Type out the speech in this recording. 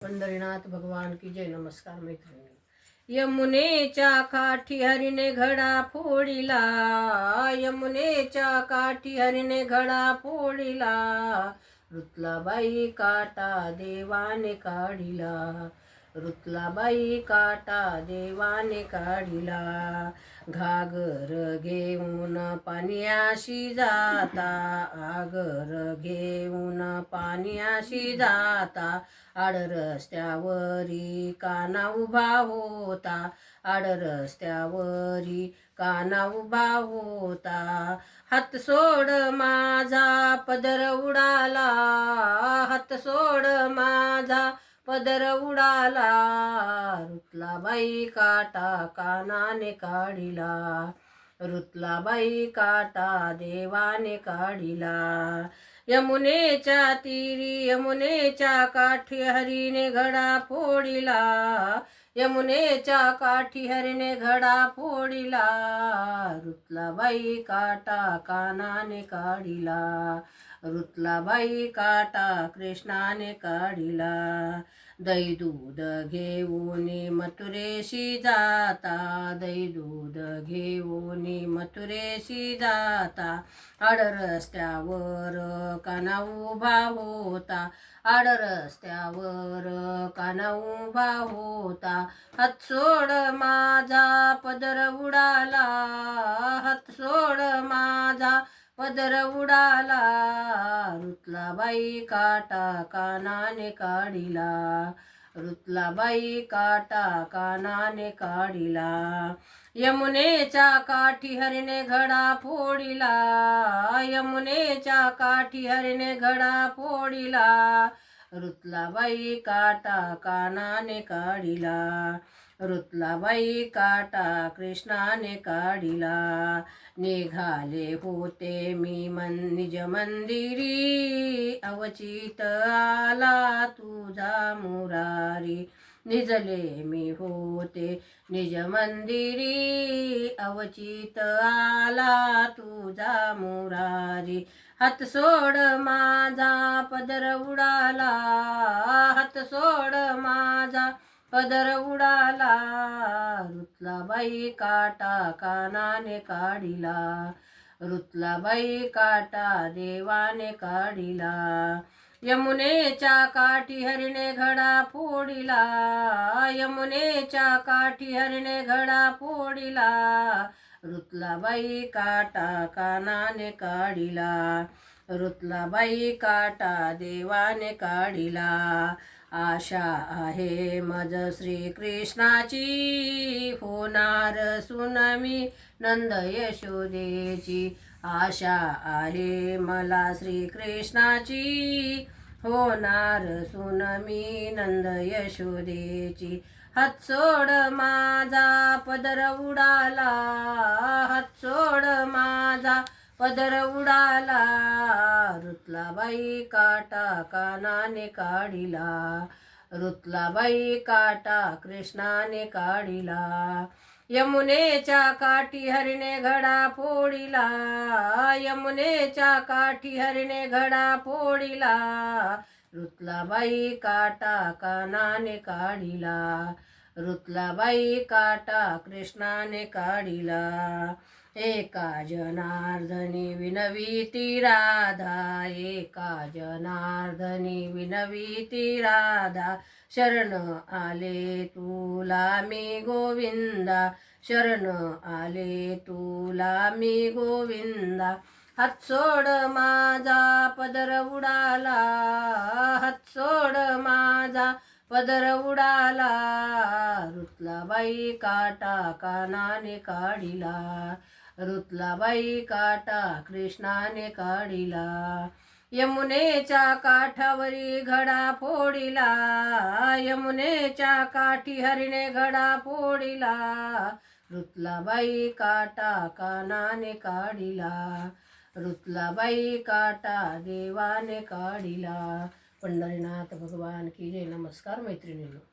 पंढरीनाथ भगवान की जय. नमस्कार मैत्रिणी. यमुनेच्या काठी हरीने घडा फोडिला, यमुनेच्या काठी हरीने घडा फोडिला, रुतलाबाई काटा देवाने काढिला, रुतलाबाई काटा देवाने काढिला. घागर घेऊन पाण्याशी जाता, आगर घेऊन पाण्याशी जाता, आड रस्त्यावरी काना उभा होता, आड रस्त्यावरी काना उभा होता. हात सोड माझा पदर उडाला, हात सोड माझा पदर उडाला, रुतलाबाई काटा कानाने काढिला, रुतलाबाई काटा देवाने काढिला. यमुनेच्या तीरी यमुनेच्या काठी हरीने घडा फोडिला, यमुनेच्या काठी हरीने घडा फोडिला, रुतलाबाई काटा कानाने काढिला, रुतलाबाई काटा कृष्णाने काढिला. दही दूध घेऊन मथुरेशी जाता, दही दूध घेऊन मथुरेशी जाता, आड रस्त्यावर काना उभा होता, आड रस्त्यावर काना उभा होता. हात सोड माझा पदर उडाला, हात सोड माझा पदर उडाला, रुतलाबाई काटा कानाने काढिला, रुतलाबाई काटा कानाने काढिला. यमुनेच्या काठी हरीने घडा फोडिला, यमुनेच्या काठी हरीने घडा फोडिला, रुतलाबाई काटा कानाने काढिला, रुतलाबाई काटा कृष्णाने काढिला. निघाले होते मी निज मंदिरी, अवचित आला तुझा मुरारी, निजले मी होते निज मंदिरी, अवचित आला तुझा मुरारी. हात सोड माझा पदर उडाला, हात सोड माझा पदर उडाला, रुतलाबाई काटा कानाने काढिला, रुतलाबाई काटा देवाने काढिला. यमुनेच्या काठी हरीने घडा फोडिला, यमुनेच्या काठी हरीने घडा फोडिला, रुतलाबाई काटा कानाने काढिला, रुतलाबाई काटा देवाने काढिला. आशा आहे मज श्रीकृष्णाची, होणार सुनमी नंद यशोदेची, आशा आहे मला श्रीकृष्णाची, होणार सुनमी नंद यशोदेची. हात सोड माझा पदर उडाला, हात सोड माझा पदर उडाला, रुतलाबाई काटा कानाने काढिला, रुतलाबाई काटा कृष्णाने काढिला. यमुनेच्या काठी हरीने घडा फोडिला, यमुनेच्या काठी हरीने घडा फोडिला, रुतलाबाई काटा कानाने काढिला, रुतलाबाई काटा कृष्णाने काढिला. एका जनार्दनी विनविती राधा, एका जनार्दनी विनविती राधा, शरण आले तुला मी गोविंदा, शरण आले तुला मी गोविंदा. हात सोड माझा पदर उडाला, हात सोड माझा पदर उडाला, रुतलाबाई काटा कानाने काढिला, रुतलाबाई काटा कृष्णाने काढिला. यमुनेच्या काठावरी घडा फोडिला, यमुनेच्या काठी हरीने घडा फोडिला, रुतलाबाई काटा कानाने काढिला, रुतलाबाई काटा देवाने काढिला. पंढरीनाथ भगवान की जय. नमस्कार मैत्रिणींनो.